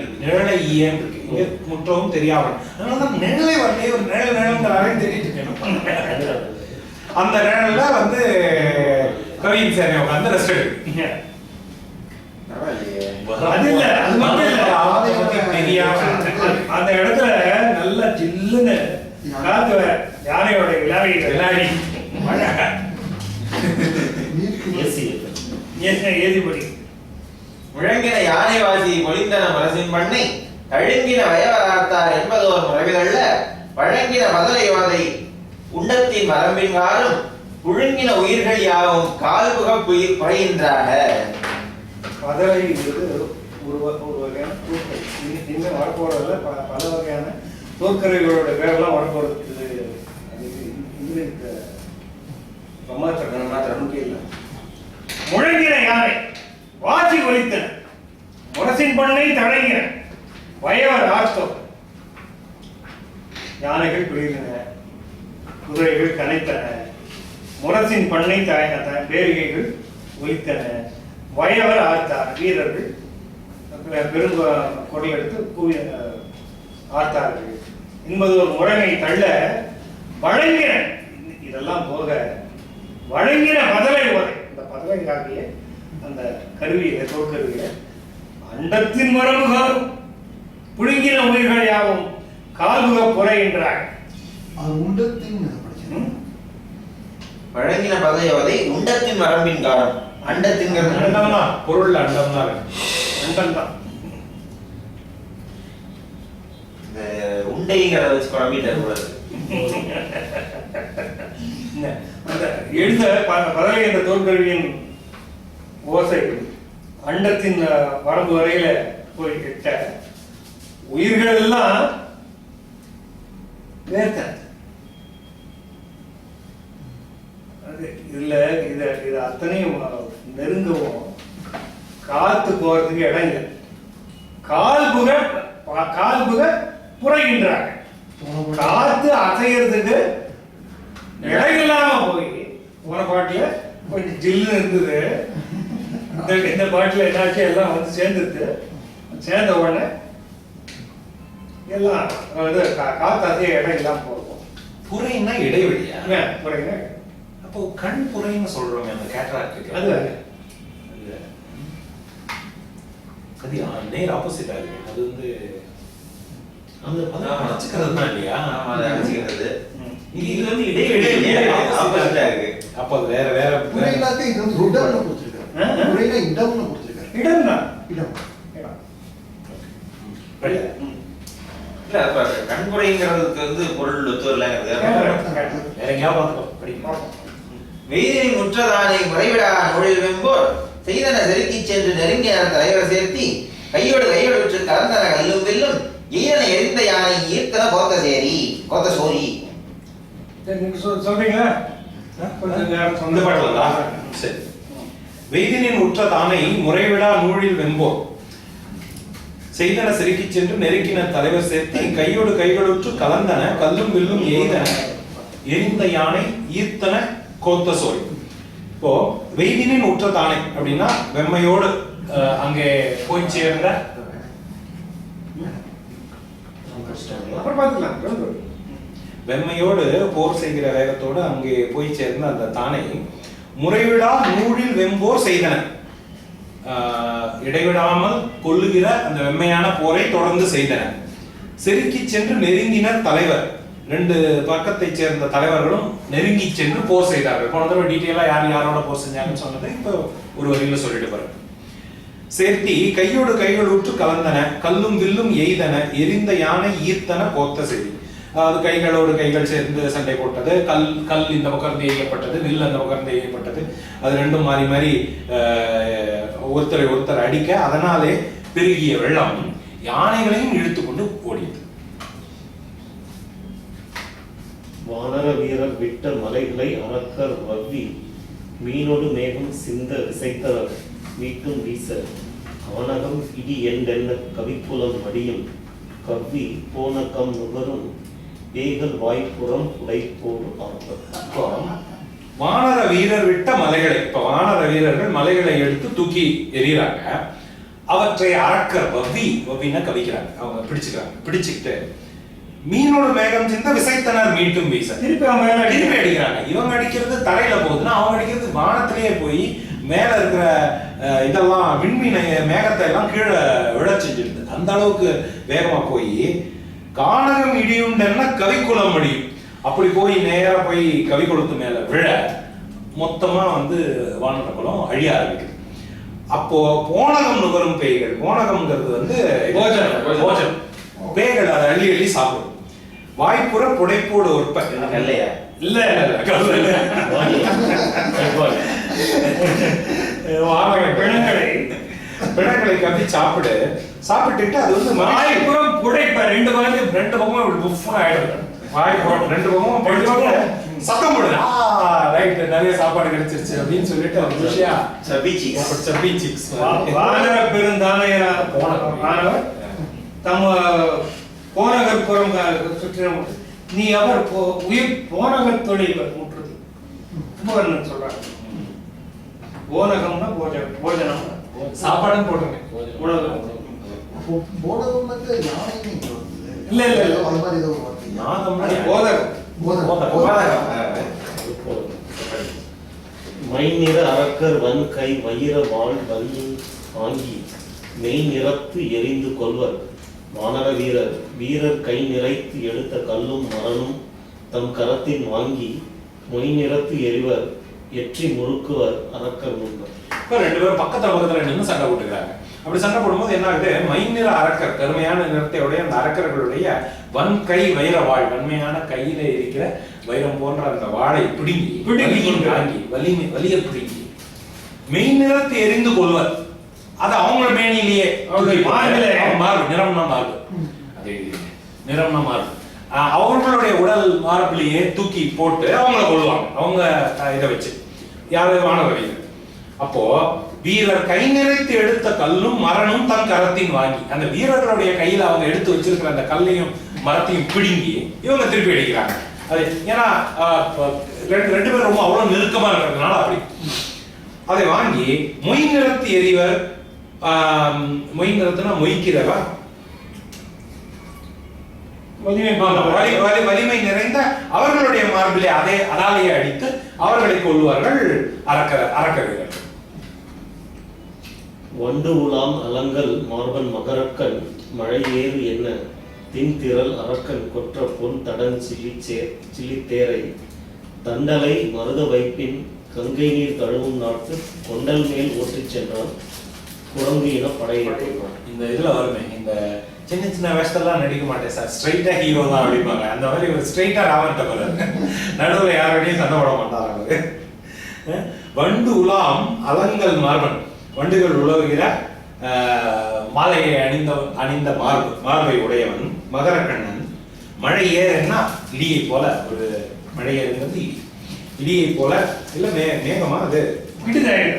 இருக்கு. இங்க முற்றவும் தெரியா வண்ணம். அதனாலதான் நிழலை வரலையே, ஒரு நிழல் நிழல்ங்கிறாரே தெரிவிட்டு இருக்கணும். அந்த நிழல்ல வந்து கவியின் சேனை உட்கார்ந்து ரெஸ்ட் எடுக்கு. அது இல்ல, அது மட்டும் இல்ல, அந்த இடத்துல நல்ல ஜில்லுன்னு காத்து யானையோட விளையாடி ஏசிபடி முழங்கின யானை வாசி பொழிந்தன மரசின் பண்ணை தழுங்கின வயவராத்தார் என்பதோர் முறைகளல்ல வழங்கின மதலை யோதை உண்டத்தின் மரம்பின் காரும் புழுங்கின உயிர்கள் யாவும் கால்புக புகைகின்றாக. மதலை ஒரு வகையான தூக்கல் இன்னும் வரப்போறதுல பல வகையான தோற்கரைகளோட பேரெல்லாம் வரப்போறது. இல்லை முழங்கின யானை வாசி ஒலித்தன முரசின் பண்ணை தடங்கின வயவர் ஆஸ்தோ யானைகள் குளிர்ந்தன, குதிரைகள் கனைத்தன, முரசின் பண்ணை பேரிகைகள் ஒலித்தன, வயவர் ஆர்த்தார் வீரர்கள் பெரும் கொடை எடுத்து கூவி ஆர்த்தார்கள் என்பது ஒரு முறைமை தள்ள வழங்கின. இதெல்லாம் போக வழங்கின பதலை உரை, இந்த பதலை ஆகிய அந்த கருவியில தோற்கருவியில அண்டத்தின் மரபுகாரும் புழுங்கின உயிர்கள் யாவும் கால்முக புரை என்றார். வழங்கின பதையோதை உண்டத்தின் வரம்பின் காரம். அண்டத்தின் பொருள் அண்டம் தான். அண்டம் தான் இந்த உண்டைங்கிறத வச்சு குழம்பிட்டு கூடாது. அந்த எழுத பதலை என்ற தோற்கருவியின் ஓசை அண்டத்தின் வரம்பு வரையில போய் கிட்ட உயிர்கள் எல்லாம் வேர்த்த. இதுல இது அத்தனையும் நெருங்கவும் காத்து போறதுக்கு இடம் இல்லை. கால்புக புரைகின்றாங்க. காத்து அசைகிறதுக்கு இடம் இல்லாம போய் போன பாட்டுல கொஞ்சம் ஜில்லு இருந்தது. இந்த பாட்டுல என்னாச்சு, எல்லாம் வந்து சேர்ந்துருது. சேர்ந்த உடனே எல்லாம் காத்து அசைய இடம் இல்லாம போகும். புரைன்னா இடைவெளியா? புரைன்னா அப்போ கண் புரைன்னு சொல்றோமே அந்த கேட்ராக்ட். அது அது நேர் ஆப்போசிட்டா இருக்கு. அது வந்து அந்த பதம் அடைச்சுக்கிறது தான் இல்லையா? அடைச்சுக்கிறது. இது வந்து இடைவெளி ஆப்போசிட்டா இருக்கு. அப்போ அது வேற வேற புரையிலாக்கு இது வந்து இடம்னு கொடுத்திருக்காங்க. புரையில இடம்னு கொடுத்திருக்காங்க. இடம்னா இடம். இல்ல அப்ப கண்புரைங்கிறதுக்கு வந்து பொருள் ஒத்துவரலங்கிறது வேற எங்கேயாவது பார்த்துக்கோ படிக்கணும். வெயிலின் முற்றதானை முறைவிடா நூழில் வெம்போர் செய்தன செருக்கி சென்று நெருங்கின தலைவர் சேர்த்தி கையோடு விற்று கலந்தன கல்லும் வெல்லும் ஈரனை எரிந்த யானை ஈர்த்தன கோத்த சோரி. நீங்க சொல்றீங்களா? சொந்த பாடலா? சரி. வெய்தினின் உற்ற தானை முறைவிடா நூழில் வெம்போர் செய்தன செருக்கி சென்று நெருக்கின தலைவர் சேர்த்து கையோடு கைகளுற்று கலந்தன கல்லும் வில்லும் எய்தன எரிந்த யானை ஈர்த்தன கோத்த சோரி. இப்போ வெய்தினின் உற்ற தானை அப்படின்னா வெம்மையோடு அங்கே போய் சேர்ந்த வெம்மையோடு போர் செய்கிற வேகத்தோடு அங்கே போய் சேர்ந்த அந்த தானை முறைவிடா நூழில் வெம்போர் செய்தன, இடைவிடாமல் கொல்லுகிற அந்த வெம்மையான போரை தொடர்ந்து செய்தன. செருக்கி சென்று நெருங்கின தலைவர், ரெண்டு பக்கத்தை சேர்ந்த தலைவர்களும் நெருங்கி சென்று போர் செய்தார்கள். போன தடவை டீட்டெயிலா யார் யாரோட போர் செஞ்சாங்கன்னு சொன்னதை இப்போ ஒரு வரியில சொல்லிட்டு பாருங்க. சேர்த்தி கையோடு கைகள் உற்று கலந்தன, கல்லும் வில்லும் எய்தன, எரிந்த யானை ஈர்த்தன கோத்த செடி. அதாவது கைகளோடு கைகள் சேர்ந்து சண்டை போட்டது, கல் இந்த பக்கம் இருந்து எய்யப்பட்டது, வில் அந்த பக்கம் இருந்து எய்யப்பட்டது. அது ரெண்டும் மாறி மாறி ஒருத்தரை ஒருத்தர் அடிக்க, அதனாலே பெருகிய வெள்ளம் யானைகளையும் இழுத்து கொண்டு ஓடியது. வானர வீரர் விட்ட மலைகளை அரக்கர் வவ்வி, மீனோடு மேகம் சிந்த விசைத்தவர் மீட்டும் வீச, அவனகம் இடி எண்டென்ன கவிக்குலம் மடியும் கவ்வி போன கம் நுகரும் பேய்கள் வாய்ப்புறம் உடைப்போடு ஆர்ப்பர். வானர வீரர் விட்ட மலைகளை, இப்ப வானர வீரர்கள் மலைகளை எடுத்து தூக்கி எறிகிறாங்க. அவற்றை அரக்கர் வவ்வின்னா கவிக்கிறாங்க, அவங்க பிடிச்சுக்கிறாங்க. பிடிச்சுக்கிட்டு மீனோட மேகம் சிந்த விசைத்தனர் மீட்டும் வீச, திருப்பி அடிக்கிறாங்க. இவங்க அடிக்கிறது தரையில போகுதுன்னா அவங்க அடிக்கிறது வானத்திலேயே போய் மேல இருக்கிற இதெல்லாம் விண்மீன மேகத்தை எல்லாம் கீழே விழ செஞ்சிருது. அந்த அளவுக்கு வேகமா போய் கானகம் இடியுண்டென்ன கவிக்குளம் முடியும். அப்படி போய் நேரா போய் கவிக்குளத்து மேல விழ மொத்தமா வானர குலம் அழிய ஆரம்பிக்குது. அப்போ போனகம் நுகரும் பேய்கள், போனகம்ங்கிறது போஜனம், பேய்கள் அதை அள்ளி அள்ளி சாப்பிடும். வாய்ப்புற புடைப்போடு ஒற்ப இல்லையா? இல்ல பிணங்களை கப்பி சாப்பிட்டுட்டு அது வாய்ப்புறம் புடைப்ப ரெண்டு பக்கமும் இப்படி புஃப்னு ஆயிடும். வாய்ப்புறம் ரெண்டு பக்கமும் சத்தம் போடுது. ரைட், நிறைய சாப்பாடு கிடைச்சிருச்சு அப்படின்னு சொல்லிட்டு ஒரு விஷயம் சப்பி சிக்ஸ். வானர பெருந்தானையரான போனவர் தம் போனகர்புறம் சுற்றின நீ அவர் உயிர் போனகர் தொழில் முற்றுது உபகரணம் சொல்றாங்க. போனகம்னா போஜனம், சாப்பாடுன்னு போட்டுருங்க. போனகம்னாக்க யானைன்னு இல்ல அது மாதிரி ஏதோ ஒரு வார்த்தை. நாதம்னா போதகம். மைநிற அரக்கர் வன் கை வயிற வாழ் வல்லி ஆங்கி மெய் நிறத்து எரிந்து கொள்வர். வானர வீரர் கை நிறைத்து எடுத்த கல்லும் மரணும் தம் கரத்தில் வாங்கி மொய் நிறத்து எறிவர் எற்றி முறுக்குவர் அரக்கர் முன்பர். இப்ப ரெண்டு பேரும் பக்கத்துல நின்று சண்டை போட்டுக்கிறாங்க. அப்படி சண்டை போடும்போது என்ன ஆகுது, மைநிற அரக்கர், கருமையான நிறத்தையுடைய அந்த அரக்கர்களுடைய வன் கை வைர வாழ், வன்மையான கையில இருக்கிற வைரம் போன்ற அந்த வாளை பிடுங்கி வாங்கி வலிய பிடுங்கி மெய் நிறத்து எரிந்து கொள்வர். அது அவங்க மேனிலேயே மார்பு நிறம்னா மார்பு, அது நிறம்னா மார்பு, அவர்களுடைய உடல் மார்பிலேயே தூக்கி போட்டு அவங்கள கொள்வாங்க. அவங்க இதை வச்சு யாரு வானர வீரர். அப்போ வீரர் கை நிறைத்து எடுத்த கல்லும் மரணும் தன் கரத்தின் வாங்கி, அந்த வீரர்களுடைய கையில அவங்க எடுத்து வச்சிருக்கிற அந்த கல்லையும் மரத்தையும் பிடுங்கி இவங்க திருப்பி அடிக்கிறாங்க. அது ஏன்னா ரெண்டு பேரும் ரொம்ப அவ்வளவு நெருக்கமா இருக்கிறதுனால அப்படி அதை வாங்கி மொய் நிறத்து எறிவர். மொய் நிறத்துனா மொய்க்கிறவா, வலிமை நிறைந்த அவர்களுடைய மார்பிலே அதாலேயே அடித்து அவர்களை கொள்வார்கள் அரக்க வீரர்கள். வண்டு உலாம் அலங்கல் மார்பன் மகரக்கன் மழை ஏறு என்ன தின் திரள் அரக்கன் கொற்ற பொன் தடன் சில்லி தேரை தண்டலை மருத வைப்பின் கங்கை நீர் தழுவும் நாட்டு கொண்டல் மேல் ஓட்டிச் சென்றான் குரங்கு இன படையெடுத்தான். இந்த இதுல வருமே, இந்த சின்ன சின்ன வேஷத்தெல்லாம் நடிக்க மாட்டேன் சார், ஸ்ட்ரைட்டா ஹீரோ தான் அப்படிப்பாங்க. அந்த மாதிரி ஒரு ஸ்ட்ரைட்டா ராமன் தவிர நடுவுல யாரோடையும் சண்டை போட மாட்டாங்க. வண்டு உலாம் அலங்கல் மார்பன், வண்டுகள் உலவுகிற மாலையை அணிந்த மார்பை உடையவன் மகரக்கண்ணன். மழை ஏறன்னா இடியை போல, ஒரு மழை ஏறுங்கிறது இடியை போல இல்ல மேகமா, அது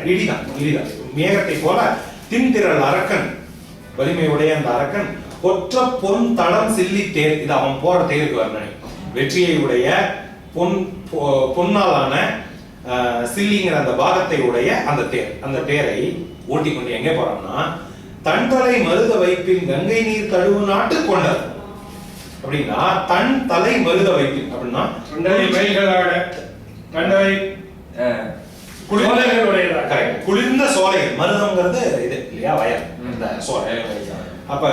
இடிதான் மேகத்தை போல தின்திரள் அரக்கன், வலிமை உடைய அந்த அரக்கன் ஒற்ற பொன் தடம் சில்லி தேர், இது அவன் போற தேருக்கு வர்ணனை. வெற்றியை உடைய பொன்னாலான சில்லிங்கிற அந்த பாகத்தை உடைய அந்த தேரை ஓட்டி கொண்டு எங்க போறான்னா தன் தலை மருத வைப்பின் கங்கை நீர் தழுவு நாட்டு கொண்டது. அப்படின்னா தன் தலை மருத வைப்பின் அப்படின்னா குளிர்ந்த சோலைகள், மருதம்ங்கிறது இது இல்லையா, வயல், இந்த சோலை. அப்ப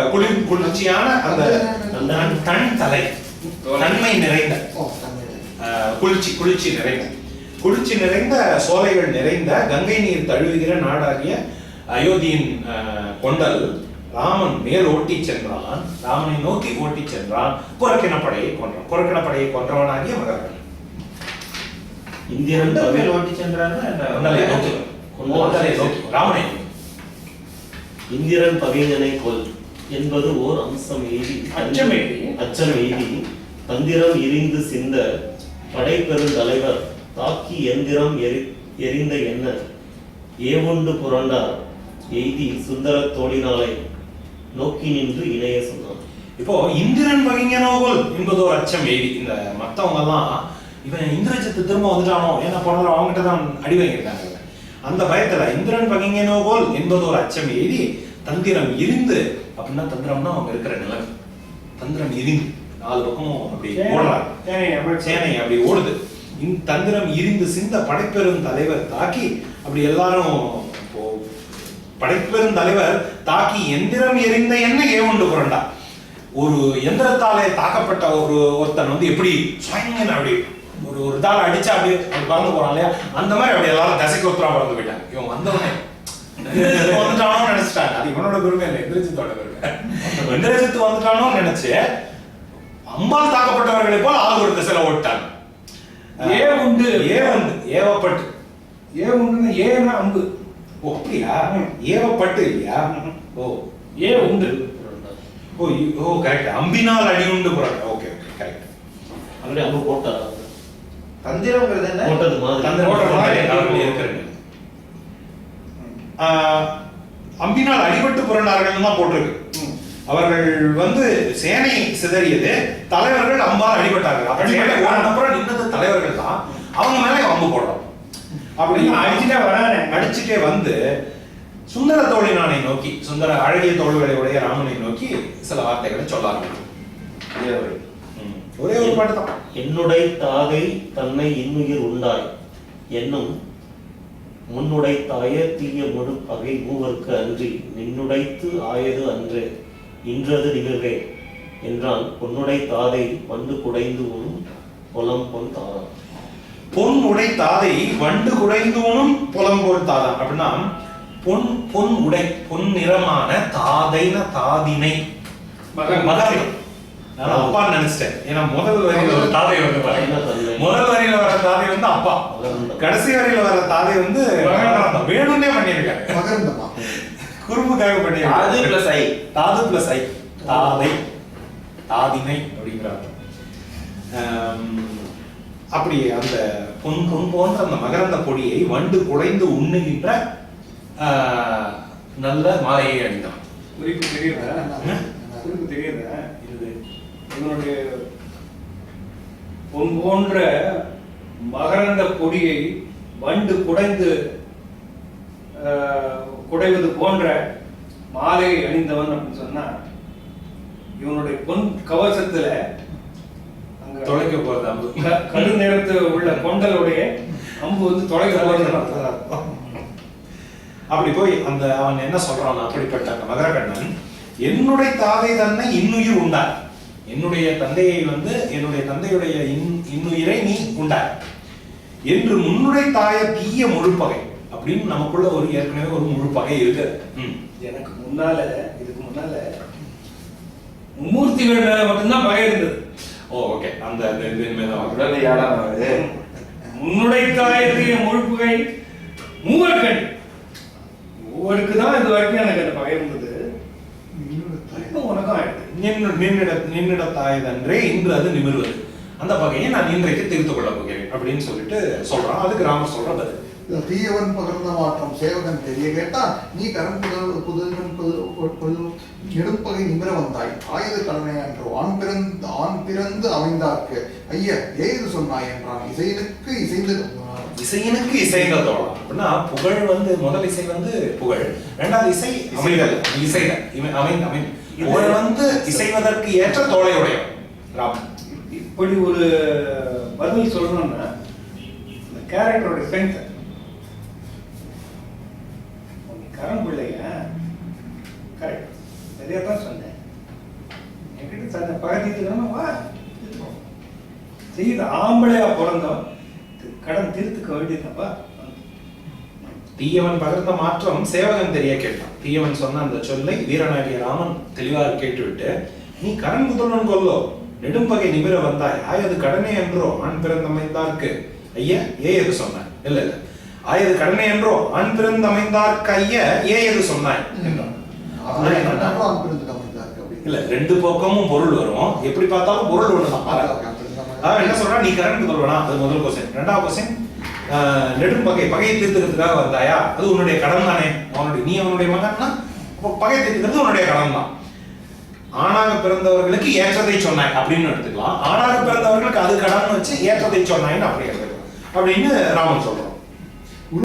குளிர்ச்சியான அந்த தன் தலை, தன்மை நிறைந்த குளிர்ச்சி நிறைந்த சோலைகள் நிறைந்த கங்கை நீர் தழுவுகிற நாடாகிய அயோத்தியின் கொண்டல் ராமன் மேல் ஓட்டி சென்றான், ராமனை நோக்கி ஓட்டி சென்றான், புறக்கிணப்படையை கொன்றான். புறக்கிணப்படையை கொன்றவனாகிய மகரகண்ணன். இந்திரன் மேல் ஓட்டி சென்றான்னா கொண்டலை நோக்கி, கொண்டலை நோக்கி, ராமனை நோக்கி. இந்திரன் பகைஞனை கொல் என்பது ஓர் அம்சம் எய்தி அச்சம் எய்தி தந்திரம் எரிந்து சிந்த படைப்பெருந்தலைவர் தாக்கி எந்திரம் எரிந்த என்ன ஏவுண்டு புரண்டார் எய்தி சுந்தர தோழினாலை நோக்கி நின்று இணைய சொன்னான். இப்போ இந்திரன் பகைஞனோகோல் என்பது ஒரு அச்சம் எய்தி. இந்த மத்தவங்க எல்லாம் இவன் இந்திரஜித்து திரும்ப வந்துட்டானோ, ஏன்னா போன அவங்ககிட்ட தான் அடி வாங்கியிருக்காங்க. அந்த பயத்துல இந்திரன் பகைஞனோகோல் என்பது ஒரு அச்சம் எய்தி தந்திரம் எரிந்து, அப்படின்னா தந்திரம்னா அவங்க இருக்கிற நிலைமை, தந்திரம் எரிந்து 4 பக்கமும் அப்படி ஓடுறாங்க, சேனை அப்படி ஓடுது. தந்திரம் எரிந்து சிந்த படைப்பெரும் தலைவர் தாக்கி, அப்படி எல்லாரும் படைப்பெரும் தலைவர் தாக்கி எந்திரம் எரிந்த என்ன ஏவுண்டு புரண்டா. ஒரு எந்திரத்தாலே தாக்கப்பட்ட ஒருத்தன் வந்து எப்படி அப்படி ஒரு தாளை அடிச்சா அப்படி பறந்து போறான் இல்லையா, அந்த மாதிரி அப்படி எல்லாரும் தசைக்கு ஒருத்தரா பறந்து போயிட்டாங்க. இவன் வந்தவனே வந்துட்டானோ நினைச்சிட்டாங்க. அது இவனோட பெருமை இல்லை, இந்திரஜித்தோட பெருமை. இந்திரஜித்து வந்துட்டானோ நினைச்சு அம்பால் தாக்கப்பட்டவர்களை போல ஆள் ஒரு திசையில ஓட்டாங்க. ஏவப்பட்டு ஏன்னா அம்பு. ஓ அப்படியா, ஏவப்பட்டு இல்லையா? ஓ ஏ உண்டு. ஓ கரெக்ட், அம்பினால் அடி உண்டு புறாங்க. Okay okay correct. அப்படி அம்பு போட்டா தந்திரம்ங்கிறது என்ன? போட்டது மாதிரி இருக்கிறது. அம்பினால் அடிபட்டு புரண்டார்கள் தான் போட்டிருக்கு. அவர்கள் வந்து சேனை சிதறியது, தலைவர்கள் அம்பால் அடிபட்டார்கள். அப்புறம் நின்னது தலைவர்கள் தான், அவங்க மேலே அம்பு போடுறோம். அப்படி அடிச்சுட்டே வந்து சுந்தர தோழினானை நோக்கி, சுந்தர அழகிய தோள்களை உடைய ராமனை நோக்கி சில வார்த்தைகளை சொல்ல ஆரம்பிக்கும். ஒரே ஒரு பாட்டு தான். என்னுடைய தாகை தன்னை இன்னுயிர் உண்டாய் என்னும் முன்னுடை தாய தீய முழு பகை மூவர்க்கு அன்றி நின்னுடைத்து ஆயது அன்று இன்றது நிகழ்வே என்றான். பொன்னுடை தாதை வண்டு குடைந்து உணும் பொலம் பொன் தாதான். பொன் உடை தாதை வண்டு குடைந்து உணும் பொலம் போல் தாதான். அப்படின்னா பொன் உடை, பொன் நிறமான தாதைன தாதினை மகரம். நான் அப்பா நினைச்சிட்டேன். ஏன்னா முதல் வரியில ஒரு தாதை வந்து முதல் வரியில வர தாதை வந்து அப்பா, கடைசி வரியில வர தாதை வந்து வேணும்னே பண்ணிருக்காங்க, குறும்புக்காக பண்ணிருக்காங்க. தாது பிளஸ் ஐ தாதை தாதினை அப்படிங்கிறாங்க. அப்படி அந்த பொன் போன்ற அந்த மகரந்த பொடியை வண்டு குடைந்து உண்ணுகின்ற நல்ல மாலையை அணிந்தான். குறிப்பு தெரியுதா? இவனுடைய பொன் போன்ற மகரந்த பொடியை வண்டு குடைவது போன்ற மாலையை அணிந்தவன் அப்படின்னு சொன்னா, இவனுடைய பொன் கவசத்துல தொலைக்க போறது அம்பு, கரு நேரத்து உள்ள கொண்டலுடைய அம்பு வந்து தொலைக்க போறது. அப்படி போய் அந்த அவன் என்ன சொல்றான், அப்படிப்பட்ட மகரகண்ணன் என்னுடைய தாதை தன்னை இன்னுயிர் உண்டார், என்னுடைய தந்தையை வந்து என்னுடைய தந்தையுடைய இன்னுயிரை நீ உண்டார் என்று முன்னுடைய தாய தீய முழுப்பகை அப்படின்னு நமக்குள்ள ஒரு ஏற்கனவே ஒரு முழுப்பகை இருக்கு. எனக்கு முன்னால இதுக்கு முன்னால மும்மூர்த்திகள் மேல மட்டும்தான் பகை இருந்தது. ஓகே, அந்த முன்னுடைய தாயத்திய முழுப்புகை மூவர்கள் ஒவ்வொருக்கு தான் இது வரைக்கும் எனக்கு அந்த பகை இருந்தது. நின்னிட தாயதன்றே இன்று அது நிமிர்வது, அந்த பகையை நான் இன்றைக்கு தீர்த்து கொள்ள போகிறேன் அப்படின்னு சொல்லிட்டு சொல்றான். அதுக்கு ராமர் சொல்ற பதில், தீயவன் பகர்ந்த மாற்றம் சேவகன் தெரிய கேட்டான், நீ கரம் புதல்வன் நெடும்பகை நிமிர வந்தாய் ஆயுத கடனை அன்று ஆண் பிறந்து அமைந்தார்க்கு ஐய ஏது சொன்னாய் என்றான். இசையனுக்கு இசைந்த தோழம் அப்படின்னா புகழ் வந்து முதல் இசை வந்து புகழ், இரண்டாவது இசை அமைதல், இசைத புகழ் வந்து இசைவதற்கு ஏற்ற தோழையுடைய ராமன். இப்படி ஒரு பதில் சொல்லணும்னா இந்த கேரக்டரோட ஸ்ட்ரென்த், கரம் பிள்ளைங்க கரெக்ட் சரியா தான் சொன்னேன். என்கிட்ட சொன்ன பகத்தீர்த்துக்கணுமா வா செய்யுது, ஆம்பளையா பிறந்தோம் கடன் தீர்த்துக்க வேண்டியதுப்பா. தீயவன் பகர்ந்த மாற்றம் சேவகன் தெரிய கேட்டான். தீயவன் சொன்ன அந்த சொல்லை வீரனாகிய ராமன் தெளிவாக கேட்டுவிட்டு, நீ கரண் முதல்வன் கொல்லோ நெடும்பகை நிமிர வந்தாய் ஆயது கடனே என்றோ ஆண் பிறந்தமைந்தார்க்கு ஐயா ஏ எது சொன்னாய்? இல்ல இல்ல, ஆயது கடனே என்றோ ஆண் பிறந்தமைந்தார்க்கு ஐயா ஏ எது சொன்னாய் என்றான். இல்ல, ரெண்டு பக்கமும் பொருள் வரும், எப்படி பார்த்தாலும் பொருள் ஒண்ணுதான். என்ன சொல்றா, நீ கரண் முதல்வனா? அது முதல் கொஸ்டின். ரெண்டாவது கொஸ்டின், நெடும்பகை பகையை தீர்த்துக்கிறதுக்காக வந்தாயா? அது உன்னுடைய கடன் தானே. நீ அவனுடைய மகன்னா பகை தீர்த்துக்கிறது உன்னுடைய கடன் தான். ஆணாக பிறந்தவர்களுக்கு ஏற்றதை சொன்னாய் அப்படின்னு எடுத்துக்கலாம், ஆணாக பிறந்தவர்களுக்கு அது கடன் வச்சு ஏற்றதை சொன்னாயின்னு அப்படி எடுத்துக்கலாம் அப்படின்னு ராமன் சொல்றான்.